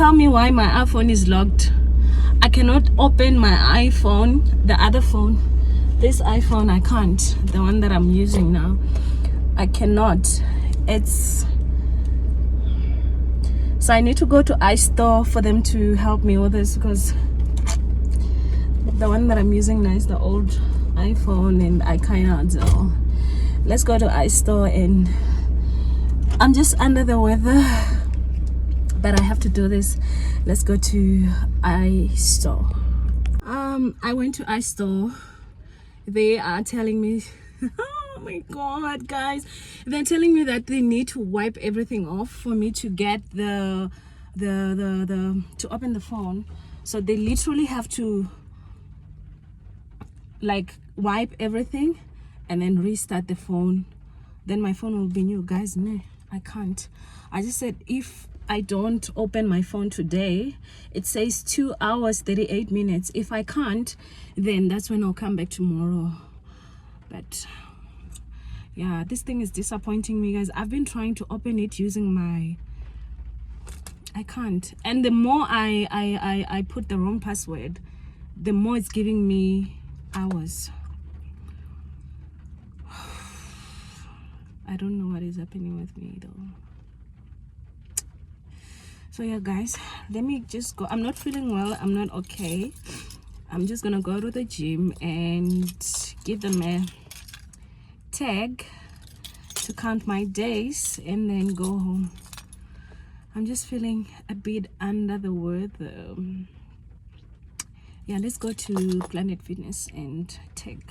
tell me why my iPhone is locked. I cannot open my iPhone, the other phone. This iPhone I can't, the one that I'm using now. I cannot. It's so I need to go to iStore for them to help me with this, because the one that I'm using now is the old iPhone and I cannot. So let's go to iStore, and I'm just under the weather, but I have to do this. Let's go to iStore. I went to iStore. They are telling me oh my god, guys, they're telling me that they need to wipe everything off for me to get the to open the phone. So they literally have to like wipe everything and then restart the phone. Then my phone will be new. Guys, no, I can't. I just said if I don't open my phone today, it says 2 hours 38 minutes. If I can't, then that's when I'll come back tomorrow. But yeah, this thing is disappointing me, guys. I've been trying to open it using my, I can't. And the more I put the wrong password, the more it's giving me hours. I don't know what is happening with me though. So yeah, guys, let me just go. I'm not feeling well. I'm not okay. I'm just gonna go to the gym and give them a tag to count my days and then go home. I'm just feeling a bit under the weather. Yeah, let's go to Planet Fitness and tag.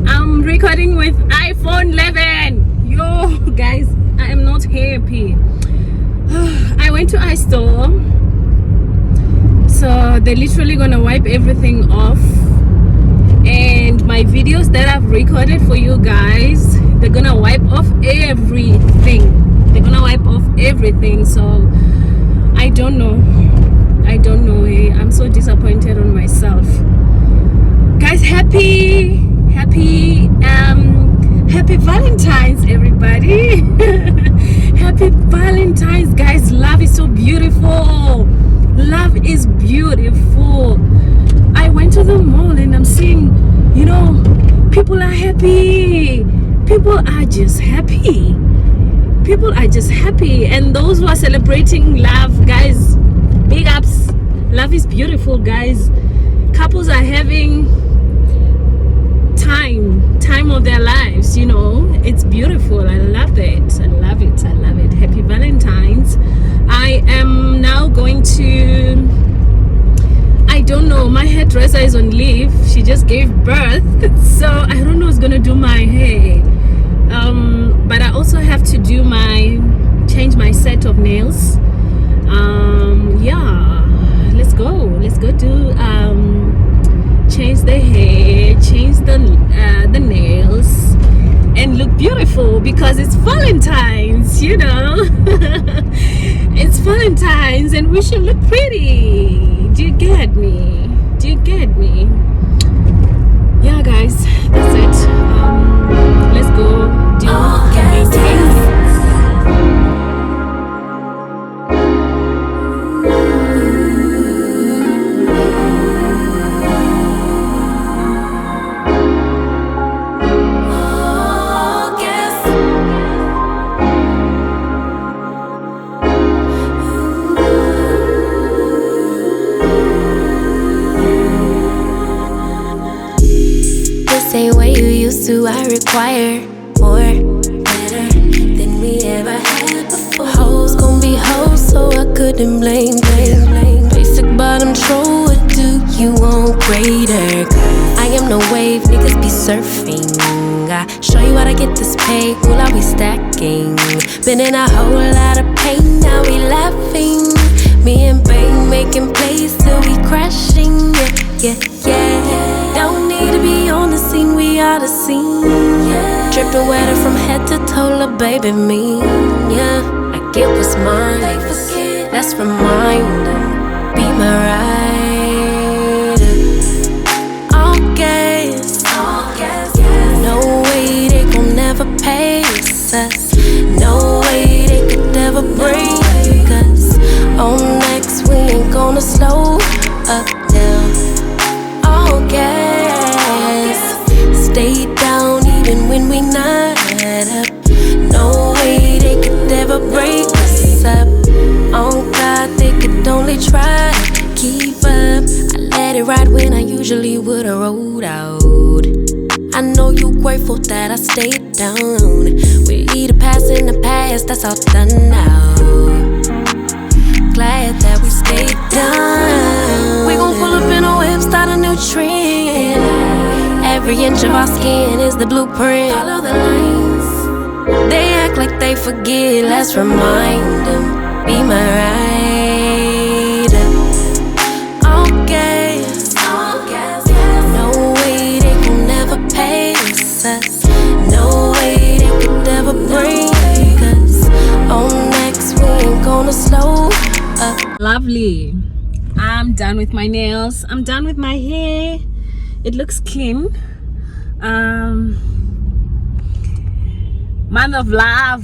I'm recording with iPhone 11. Yo, guys, I am not happy. I went to iStore, so they're literally gonna wipe everything off, and my videos that I've recorded for you guys, they're gonna wipe off everything. They're gonna wipe off everything. So I don't know. Hey, I'm so disappointed on myself, guys. Happy Valentines, everybody. Happy Valentines, guys. Love is so beautiful. Love is beautiful. I went to the mall and I'm seeing, you know, people are happy. People are just happy. People are just happy. And those who are celebrating love, guys, big ups. Love is beautiful, guys. Couples are having time of their lives, you know. It's beautiful. I love it. I love it. Happy Valentines. I am now going to, I don't know, my hairdresser is on leave. She just gave birth, so I don't know who's gonna do my hair. But I also have to do my set of nails. Yeah, let's go do change the hair, change the nails, and look beautiful because it's Valentines, you know. It's Valentines and we should look pretty. Do you get me? Yeah, guys, that's it. Let's go do maintenance. I require more, better than we ever had before. Hoes gon' be hoes, so I couldn't blame. Basic bottom troll, what do you want greater? I am no wave, niggas be surfing. I show you how to get this pay, will I be stacking? Been in a whole lot of pain, now we laughing. Me and Bang making plays till we crashing, yeah. Don't need to be on the scene, we are the scene. Yeah. Dripping wetter from head to toe, lil' baby me. Yeah, I get what's mine. Let's remind them, be my ride. All gas. No way they gon' never pace us. No way they could ever break us. On next, we ain't gonna slow up now. Gas. Stay down even when we not up. No way they could ever break us up. On God, they could only try to keep up. I let it ride when I usually would've rolled out. I know you grateful that I stayed down. We either pass in the past, that's all done now. Glad that we stayed down. We gon' pull up in a whip, start a new trend. Every inch of our skin is the blueprint. Follow the lines. They act like they forget, let's remind them. Be my ride. All gas. No way they gon' never pace us. No way they could ever break us. On next, we ain't gonna slow up. Lovely. I'm done with my nails. I'm done with my hair. It looks clean. Man of love.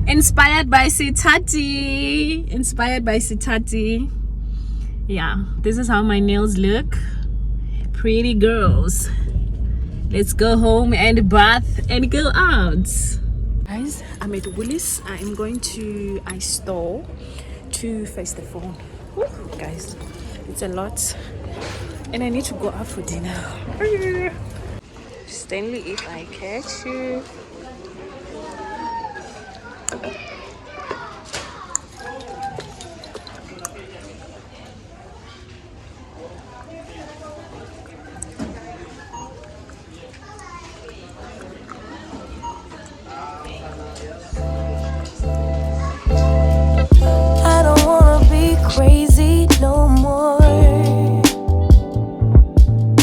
Inspired by Sitati. Yeah, this is how my nails look. Pretty girls. Let's go home and bath and go out. Guys, I'm at Woolies. I'm going to iStore to face the phone. Woo, guys, it's a lot. And I need to go out for dinner. Stanley, if I catch you. I don't wanna be crazy no more.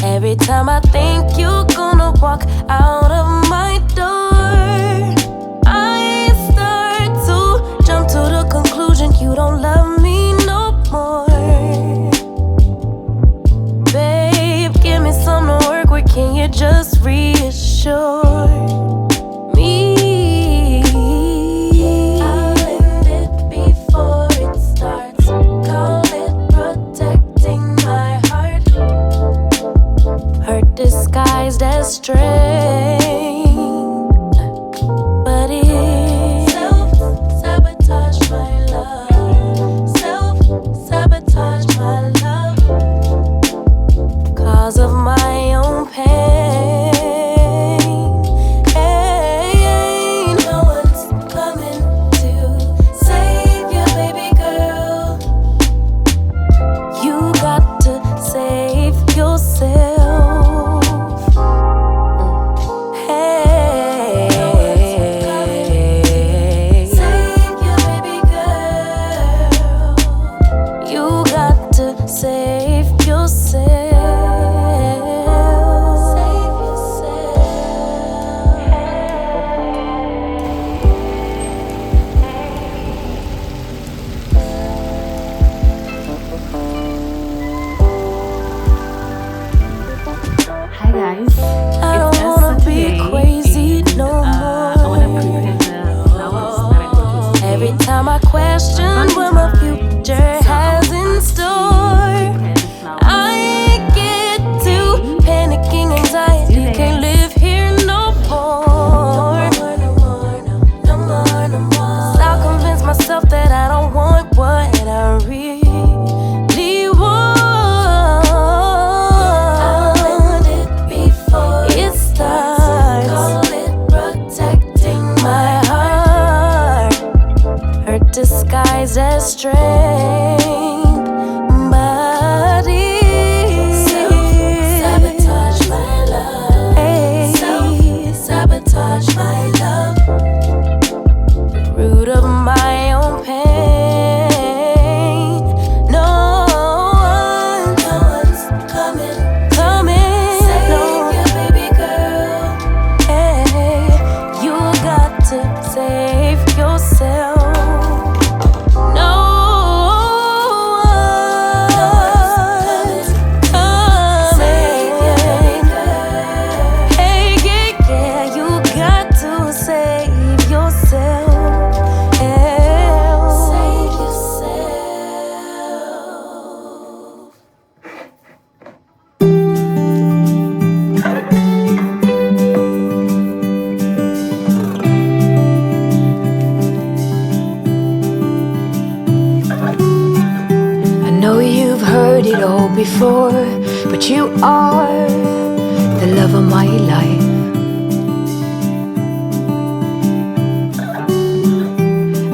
Every time I think you're gonna walk out of my door, I start to jump to the conclusion you don't love me no more. Babe, give me something to work with, can you just reassure me? I'll end it before it starts. Call it protecting my heart. Hurt disguise strength, but it's self-sabotage my love. Self-sabotage my love. Root of my own pain. No one's coming. Save your baby girl. Hey, you got to save yourself. No one's coming. Save your baby girl. Hey, yeah, you got to save yourself. Save yourself. I know you've heard it all before, but you are the love of my life.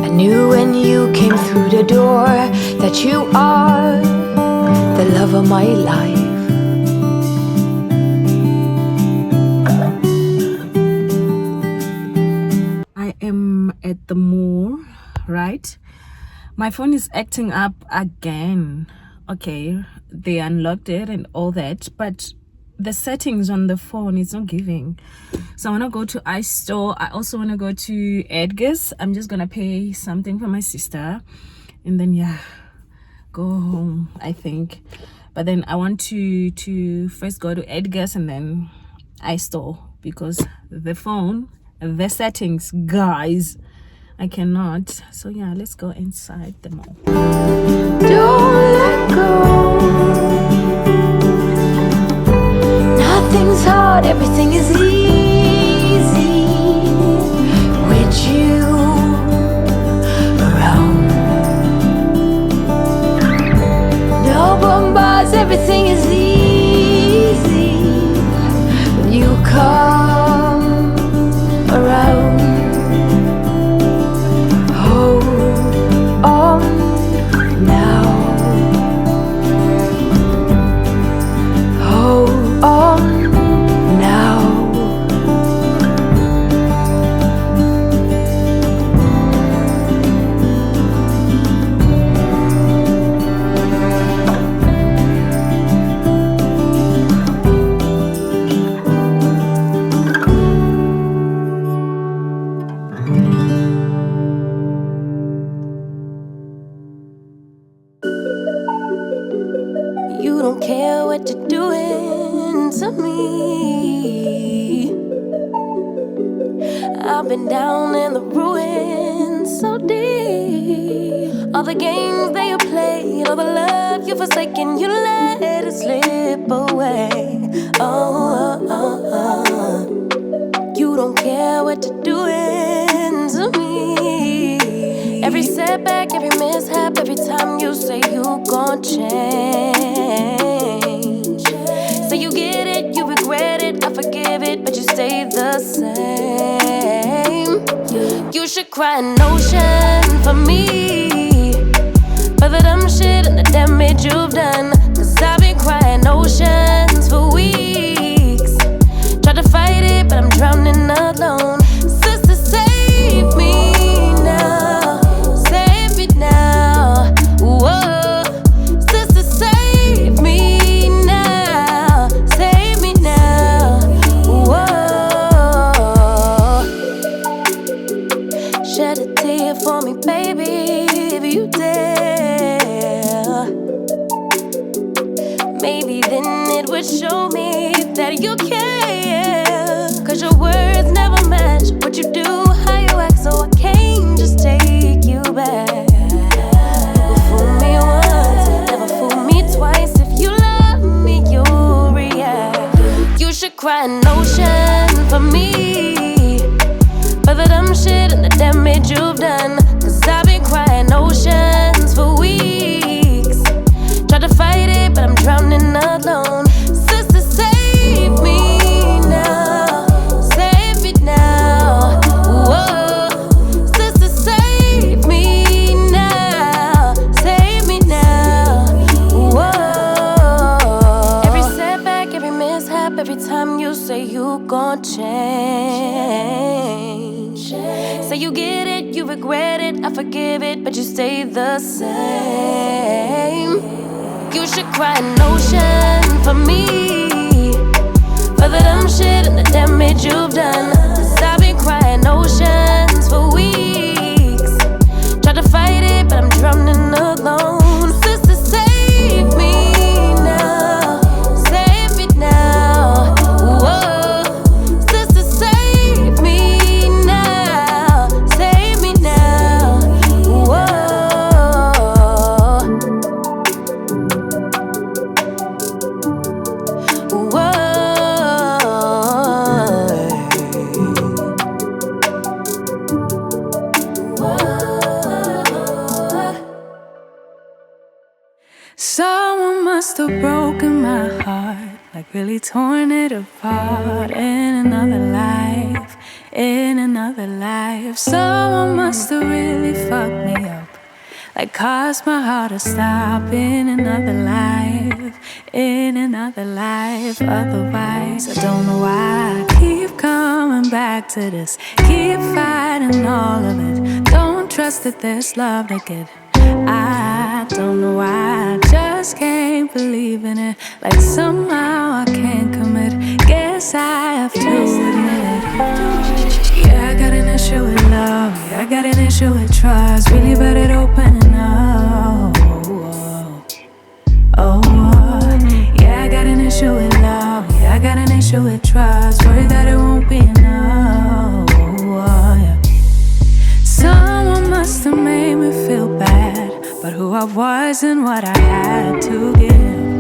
I knew when you came through the door that you are the love of my life. I am at the mall, right? My phone is acting up again. Okay, they unlocked it and all that, but the settings on the phone is not giving. So I want to go to iStore. I also want to go to Edgar's. I'm just gonna pay something for my sister and then go home, I think. But then I want to first go to Edgar's and then iStore, because the phone, the settings, guys, I cannot. So yeah, let's go inside the mall. Don't let go. Nothing's hard, everything is easy with you around. No bombas, everything is easy when you come around. Hold on now. Hold on now. You don't care what you're doing to me. I've been down in the ruins so deep. All the games that you played, all the love you forsaken, you let it slip away. You don't care what you're doing to me. Every setback, every mishap, every time you say you gon' change. Say you get it, you regret it, I forgive it, but you stay the same. You should cry an ocean for me, for the dumb shit and the damage you've done. Cause I've been crying oceans for weeks. Tried to fight it, but I'm drowning alone. Sister, save me now. Save me now. Whoa. Sister, save me now. Save me now. Whoa. Shed a tear for me, baby, if you dare. Maybe then it would show me that you care. Cause your words never match what you do, how you act, so I can't just take you back. Never fool me once, never fool me twice. If you love me, you'll react. You should cry an ocean for me, for the dumb shit and the damage you've done. Cause I've been crying oceans for weeks. Tried to fight it, but I'm drowning alone. Sister, save me now. Save me now. Whoa. Sister, save me now. Say you get it, you regret it, I forgive it, but you stay the same. You should cry an ocean for me, for the dumb shit and the damage you've done. 'Cause I've been crying oceans for weeks. Tried to fight it, but I'm drowning alone. Sister, save me now. Save me now. Whoa. Sister, save me now. Save me now. Whoa. Whoa. Someone must have broken my heart, like really torn it apart in another life, in another life. Someone must have really fucked me up, like caused my heart to stop in another life, in another life. Otherwise, I don't know why I keep coming back to this, keep fighting all of it. Don't trust that there's love to get. I don't know why, I just can't believe in it. Like somehow I can't commit. Guess I have to admit. Yeah, I got an issue with love. Yeah, I got an issue with trust. Really bad at opening up. Yeah, I got an issue with love. Yeah, I got an issue with trust. Worried that it won't be enough. Yeah. Someone must have made me feel bad, but who I was and what I had to give.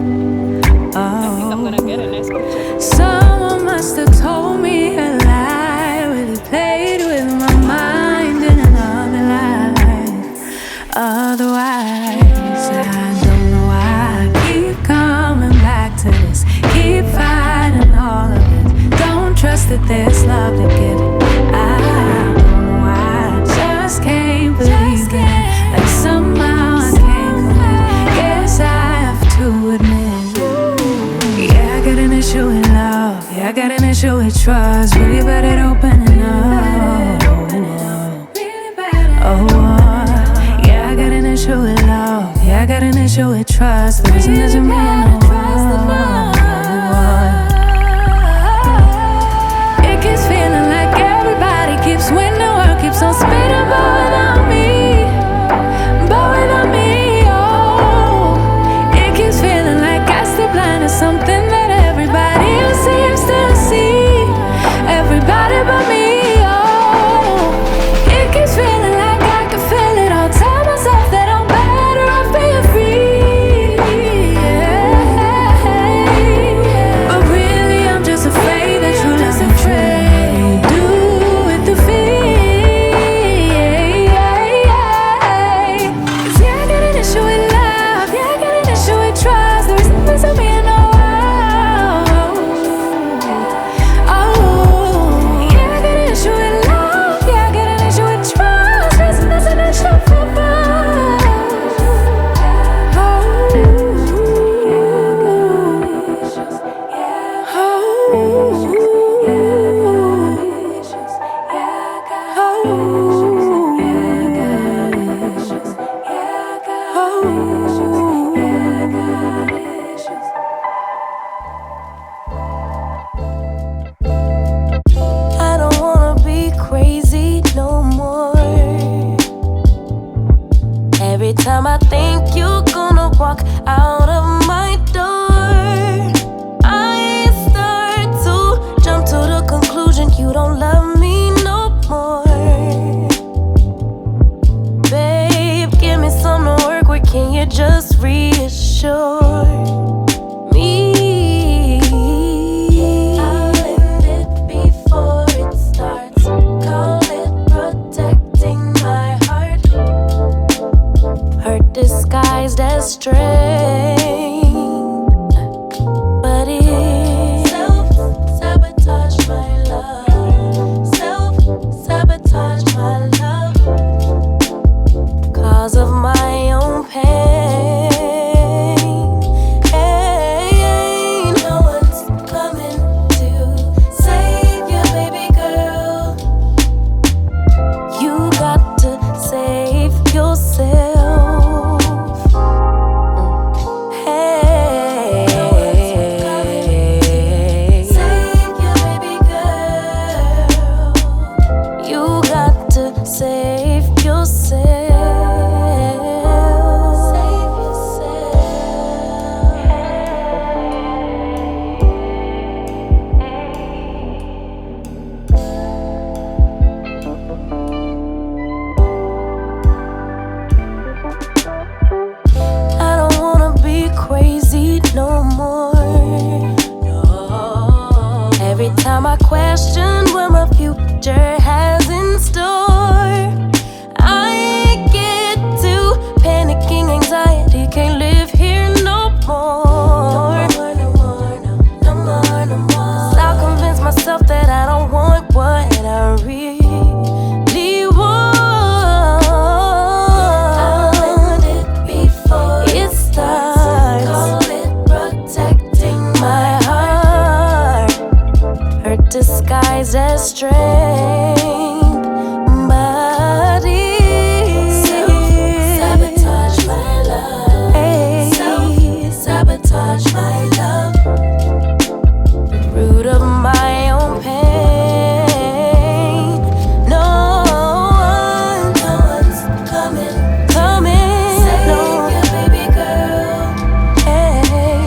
I'm gonna get a nice picture. Someone must have told me a lie, really played with my mind in another life. Otherwise, I don't know why I keep coming back to this, keep fighting all of it. Don't trust that there's love to get. I don't know why, I just can't believe it. Like somehow I can't commit. Guess I have to admit. Yeah, I got an issue with love. Yeah, I got an issue with trust. Really bad at opening up. Yeah, I got an issue with love. Yeah, I got an issue with trust. The reason doesn't mean it keeps feeling like everybody keeps winning. The world keeps on spinning, but without me. But without me, oh, it keeps feeling like I still blind to something that everybody else seems to see. Everybody but me, oh, it keeps feeling like I can feel it all. Tell myself that I'm better off being free. Yeah. But really, I'm just afraid that true love and trade do with the fear. Yeah, I got an issue with love. Yeah, I got an issue with trust. There is something to me in the world. Oh, yeah, I got an issue with love. Yeah, I got an issue with trust. There's an issue for both. I don't wanna be crazy no more. Every time I think you're gonna walk out of my door, I start to jump to the conclusion you don't love me no more. Babe, give me some to work with, can you just reassure me? I'll end it before it starts. Call it protecting my heart. Hurt disguised as strength, but it self-sabotage my love. Self-sabotage my love. Cause of my own pain. No one's coming to save you, baby girl. You save yourself. Save yourself. I don't wanna be crazy no more. No. Every time I question what my future has in store, I get to panicking, anxiety, can't live here no more. No more, no more, no more. 'Cause I'll convince myself that I don't want what I really want. I'll end it before it starts. Call it protecting my heart, hurt disguised as strength. Self-sabotage my love. Self-sabotage my love. The root of my own pain. No one's coming. Save your baby girl. Hey,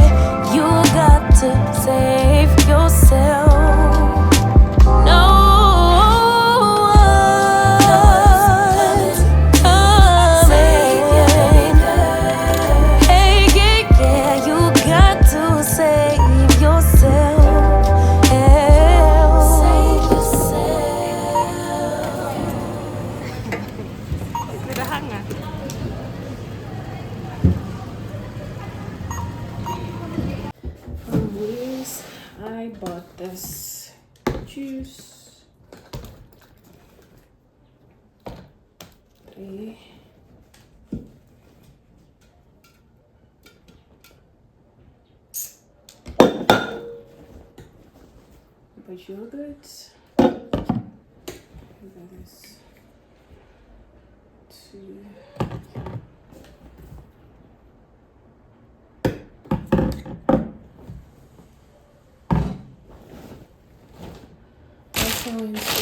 you got to save yourself. No one's coming. Save your baby girl. Hey, yeah, you got to save yourself. Save From Woolies, I bought this juice. 3. But yogurt. That is 2. Also into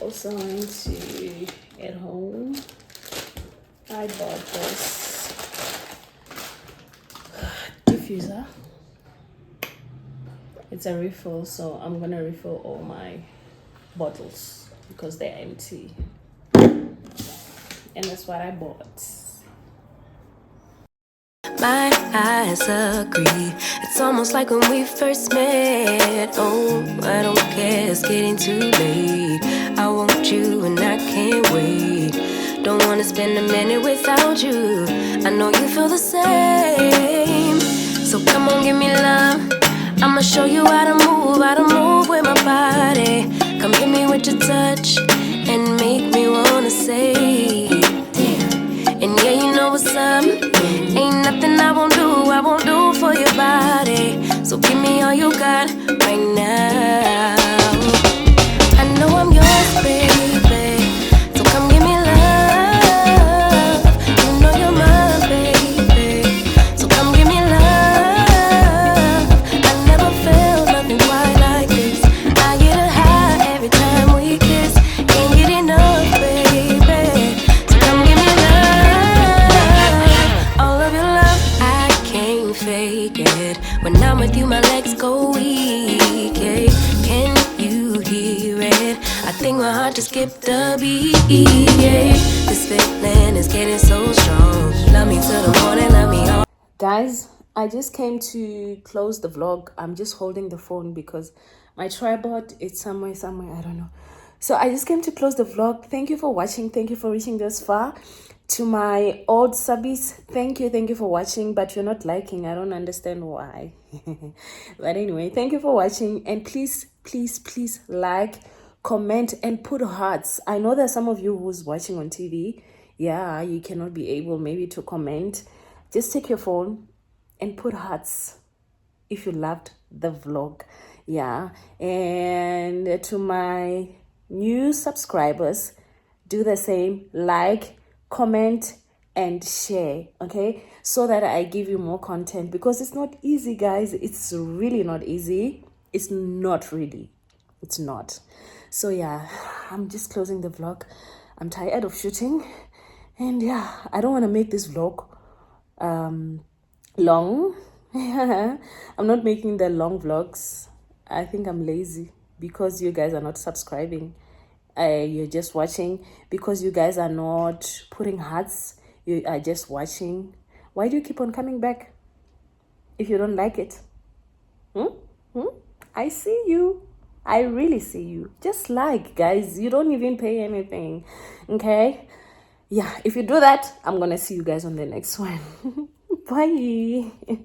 also into at home. I bought this diffuser. It's a refill, so I'm gonna refill all my bottles because they're empty, and that's what I bought. My eyes agree. It's almost like when we first met. Oh, I don't care, it's getting too late. I want you and I can't wait. Don't wanna spend a minute without you. I know you feel the same. So come on, give me love. I'ma show you how to move with my body. Come hit me with your touch and make me wanna say, damn. And yeah, you know what's up. Ain't nothing I won't do for your body. So give me all you got right now. I know I'm yours, baby. So come give me love. You know you're mine, baby. So come give me love. I never felt nothing quite like this. I get a high every time we kiss. Can't get enough, baby. So come give me love. All of your love, I can't fake it. When I'm with you, my legs go weak. Yeah. Can you hear it? I think my heart just skipped a beat. Yeah. This feeling is getting so strong. Love me till the morning, love me all. Guys, I just came to close the vlog. I'm just holding the phone because my tripod is somewhere, I don't know. So I just came to close the vlog. Thank you for watching. Thank you for reaching this far. To my old subbies, thank you for watching, but you're not liking. I don't understand why. But anyway, thank you for watching, and please like, comment, and put hearts. I know there's some of you who's watching on TV. Yeah, you cannot be able maybe to comment. Just take your phone and put hearts if you loved the vlog. Yeah, and to my new subscribers, do the same. Like, comment, and share, okay, so that I give you more content, because it's not easy, guys. It's really not easy. It's not really. It's not. So yeah, I'm just closing the vlog. I'm tired of shooting, and yeah, I don't want to make this vlog long. I'm not making the long vlogs. I think I'm lazy because you guys are not subscribing. You're just watching because you guys are not putting hearts. You are just watching. Why do you keep on coming back if you don't like it? I see you. I really see you. Just like, guys, you don't even pay anything. Okay? Yeah, if you do that, I'm gonna see you guys on the next one. Bye.